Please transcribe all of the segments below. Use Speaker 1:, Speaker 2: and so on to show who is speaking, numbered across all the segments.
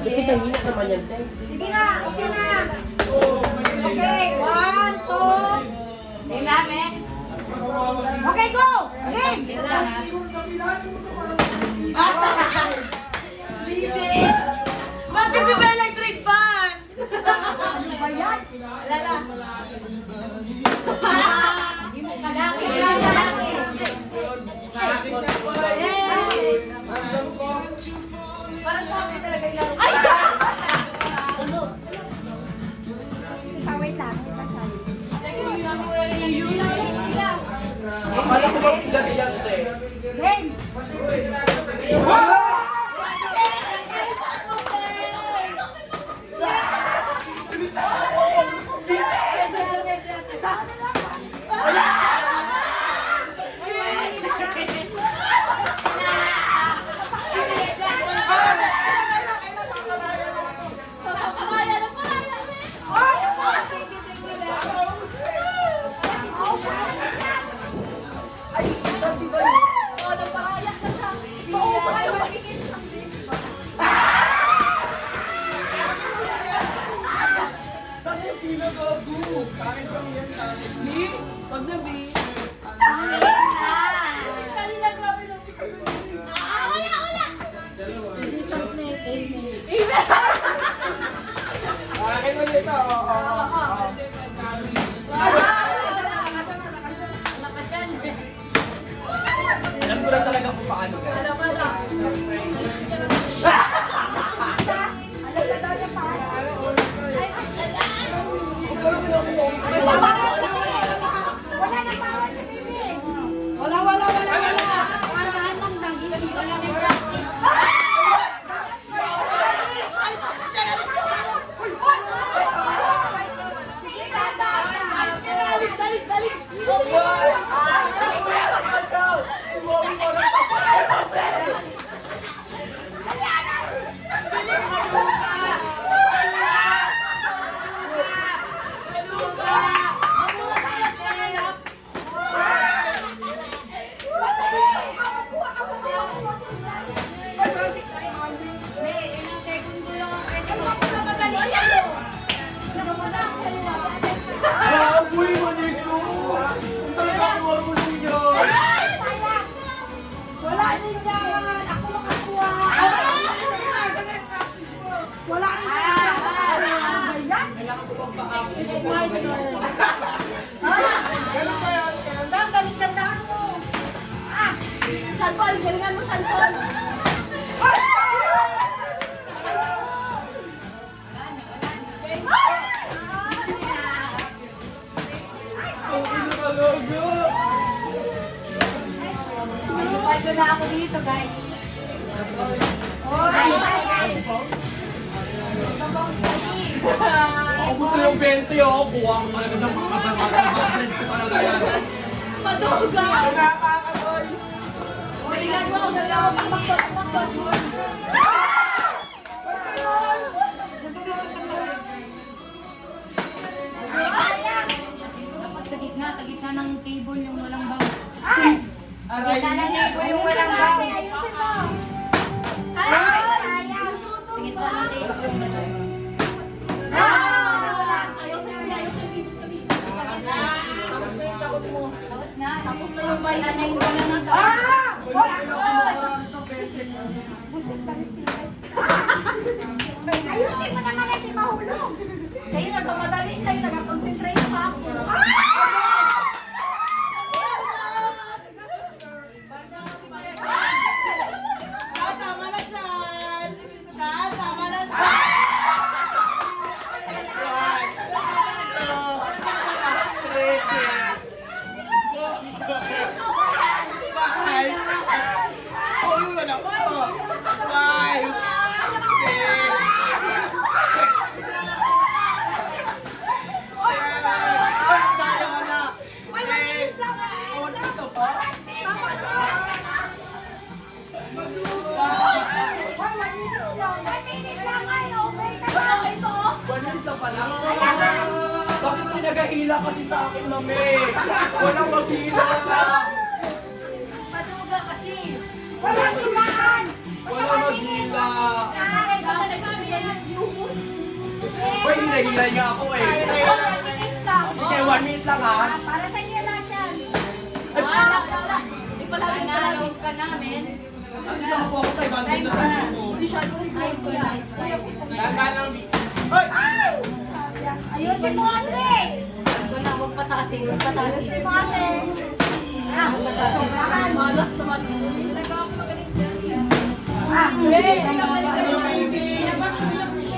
Speaker 1: Ito tahimik naman yan, Tay.
Speaker 2: Sige na, okay na. Okay, 1, 2. Okay, go! Game!
Speaker 3: Bakit di ba electric fan?
Speaker 2: Ano ba yan?
Speaker 3: Alala.
Speaker 2: Kalaki lang, kalaki.
Speaker 3: Para sa akin talaga yung laro.
Speaker 2: Ay! Wait lang.
Speaker 1: Akala ko bang bigat yan, Tay.
Speaker 2: Game!
Speaker 1: Pag nabi.
Speaker 3: Kanina grabe lang.
Speaker 2: In Jesus' name, amen.
Speaker 1: Akin mo dito.
Speaker 3: Lakas yan.
Speaker 1: Alam ko lang talaga kung paano, guys.
Speaker 3: Alam mo na.
Speaker 2: Wala na power si Bibi. Wala. Parahan lang lang. Wala na practice. Sige,
Speaker 3: Dalik.
Speaker 1: Amoy mo dito. Talaga ako marunong yun.
Speaker 2: Wala din yan. Ako makakuha. Wala rin yan.
Speaker 1: Kailangan ko bang paakit?
Speaker 2: It's my turn. Tandang, galing-tandaan mo.
Speaker 3: Shanpol, galingan mo, Shanpol.
Speaker 2: Pwede na ako dito, guys.
Speaker 1: Ako gusto yung 20, oh. Kuha ko talaga ng mga kapatid ko talaga yan.
Speaker 3: Maduga.
Speaker 1: Nakakatoy.
Speaker 3: Galingan mo, makdo.
Speaker 4: Dapat sa gitna ng table yung walang bang.
Speaker 2: Sa gitna ng table yung walang baw.
Speaker 4: Sa gitna ng table.
Speaker 3: Ayaw sa'yo, tabi.
Speaker 4: Sa gitna.
Speaker 1: Tapos na yung takot mo.
Speaker 4: Tapos na.
Speaker 3: Tapos na yung bayan.
Speaker 4: Wala na yung wala ng tao.
Speaker 2: Ayusin mo naman ay di mahulog. Kayo nagmamadali, kayo nag-concentrate pa ako.
Speaker 3: Tama na, Shan. Tama na.
Speaker 1: Bye! Oh, wala ko. Bye! Bakit pinagahila kasi sa akin, mami? Walang maghila.
Speaker 2: Walang hilaan!
Speaker 1: Walang maghila.
Speaker 2: Ay,
Speaker 1: hinahilay nga ako eh.
Speaker 2: 1 minute lang.
Speaker 1: Sige, 1 minute lang ha.
Speaker 2: Para sa inyo lahat yan.
Speaker 4: Palagi na-allows ka namin.
Speaker 1: Ang isa ko ako tayo, bandit na sa ako.
Speaker 4: Time for lights. Time for lights.
Speaker 1: Dahan lang. Ay!
Speaker 2: Ayusin mo, Andre.
Speaker 4: Ito na, huwag pataasin. Huwag pataasin.
Speaker 2: Ayusin mo, Andre. Ah,
Speaker 4: Huwag pataasin. Malas naman.
Speaker 2: ah,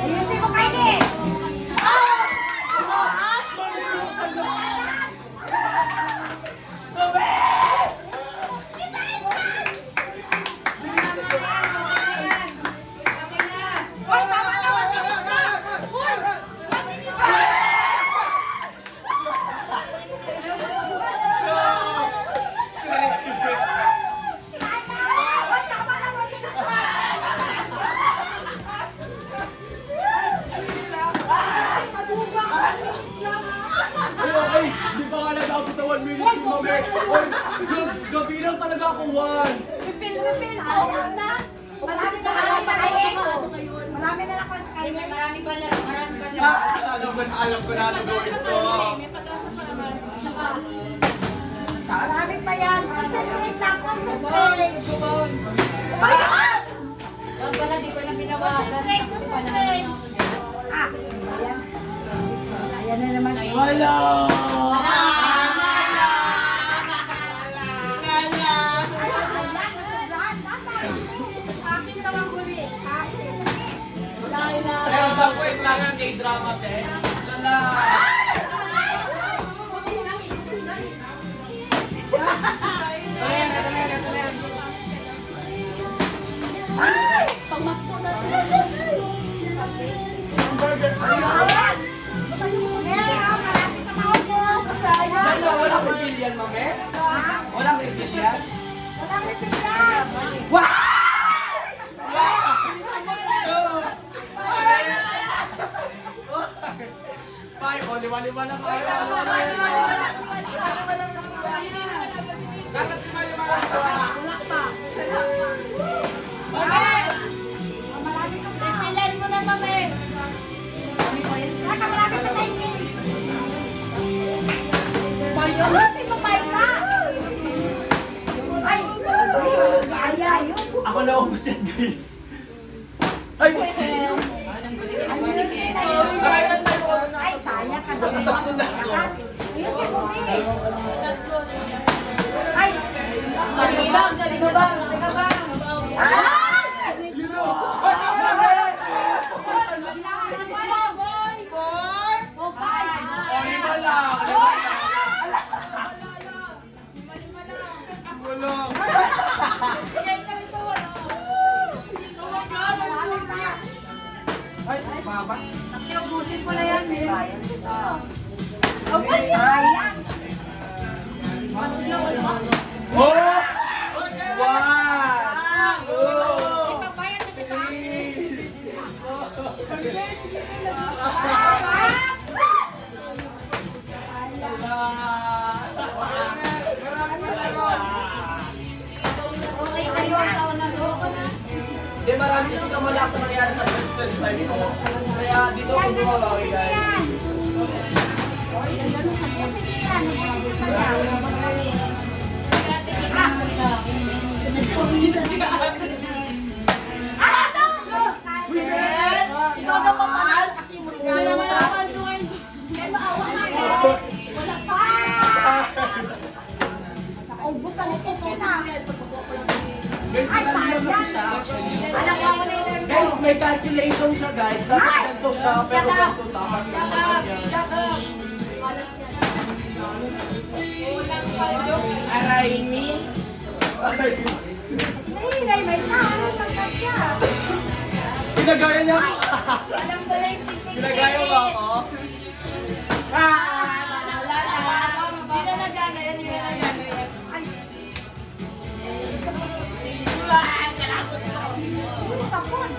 Speaker 2: ayusin mo, Kylie. Hoy, tama na, 1 minute na. Hoy, 1 minute na. Hoy, tama na, 1 minute na. Ay, madubang, 1 minute lang, ha?
Speaker 1: Ay, okay. Di pa nga nag-abot na 1 minute si Mami. Ay, gabi lang talaga ako 1.
Speaker 4: Refill. Off na.
Speaker 2: Marami na lang sa Kylie. Marami na lang sa
Speaker 4: Ay,
Speaker 2: Kylie.
Speaker 4: marami pa lang. Marami pa lang.
Speaker 1: Alam ko na ano gawin ko.
Speaker 2: Marami pa yan. Concentrate lang, concentrate.
Speaker 4: Huwag pala, di ko na binawasan.
Speaker 2: Concentrate. Ah, ayan. Ayan na naman.
Speaker 1: Wala!
Speaker 2: Akin daw ang huli. Akin.
Speaker 1: Sayang sa kwent lang ang K-drama, te. Lala!
Speaker 4: Pangmakto na.
Speaker 1: Lala, walang reveal yan, Mami? Walang reveal yan? Pai, oh, lima-lima na kayo. Dapat lima-lima na kayo. Ako na ubus yan, guys. Ay!
Speaker 4: Alam ko, di ginagawa ni Kenneth.
Speaker 2: Ay, sayang ka na. Ayusin mo, Bi. Ay,
Speaker 4: Tiga bang.
Speaker 1: Oh, lima lang. Wala. Ay, baba.
Speaker 4: Ubusin ko na yan, eh.
Speaker 2: sayang.
Speaker 1: Oh! One! Two!
Speaker 2: Ipagbayad mo siya sa akin.
Speaker 1: Three!
Speaker 4: Okay sa'yo ang taon na to.
Speaker 1: Hindi, marami kasi kamalas na nangyari sa 2025 ko. Kaya dito ko bumabawi, guys.
Speaker 2: Ikaw daw mamahal kasi mo Ubus na nito po sa akin.
Speaker 1: Guys, pinalihan kasi siya actually.
Speaker 4: Alam ko ako na yung term ko.
Speaker 1: Guys, may calculation siya, guys. Dapat ganito siya, pero ganito dapat
Speaker 4: Shut
Speaker 1: yung
Speaker 4: up!
Speaker 1: ganyan.
Speaker 4: Shut up!
Speaker 1: Aray me. Ay,
Speaker 2: May tao lang na siya.
Speaker 1: pinagaya niya.
Speaker 2: Alam ko na yung titik.
Speaker 1: Pinagaya mo ako.
Speaker 2: Sapon.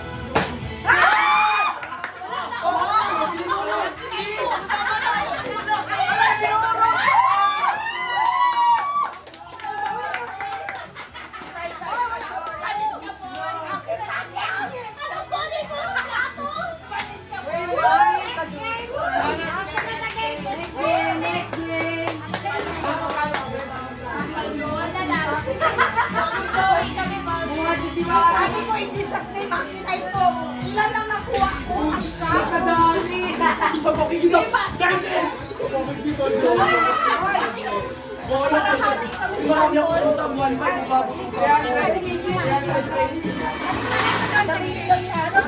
Speaker 2: Ilan lang nakuha ko? Asa?
Speaker 3: Kadali.
Speaker 1: Sa pakikita! Dahil! Wala kasi. Marami akong utang 1.5. Umabot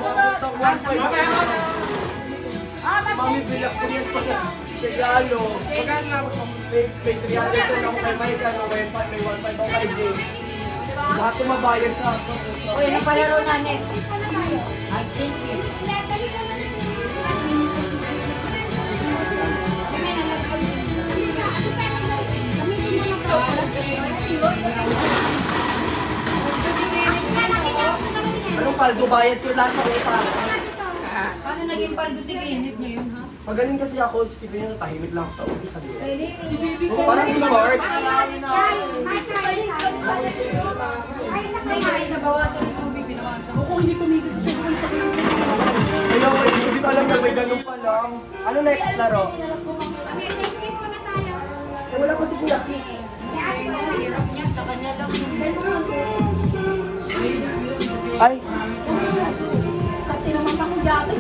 Speaker 1: ng utang 1.5. Mami, bilak ko yan pa. Regalo. Magkano na ako? May 300 na ako kay Mike. May 1.5 ako kay James. Lahat tumabayad sa akin.
Speaker 4: Uy, ano palaro na next? I think you.
Speaker 1: Anong paldo bayad ko lahat sa utang?
Speaker 4: Paano naging paldo si Kenneth ngayon, ha?
Speaker 1: Magaling kasi ako, isipin nyo, tahimik lang ako sa umpisa nila. Parang si Mark.
Speaker 4: Hindi kasi nabawasan ng tubig, pinawasan. O kung hindi tumigil sa sobrang tagal.
Speaker 1: Ayaw, hindi ko alam na may ganun pa lang. Ano next laro? Eh, wala pa si Kuya Kicks.
Speaker 4: Ay, hirap niya, sa kanya lang.
Speaker 1: Ay,
Speaker 2: Sa tinaman ako dati,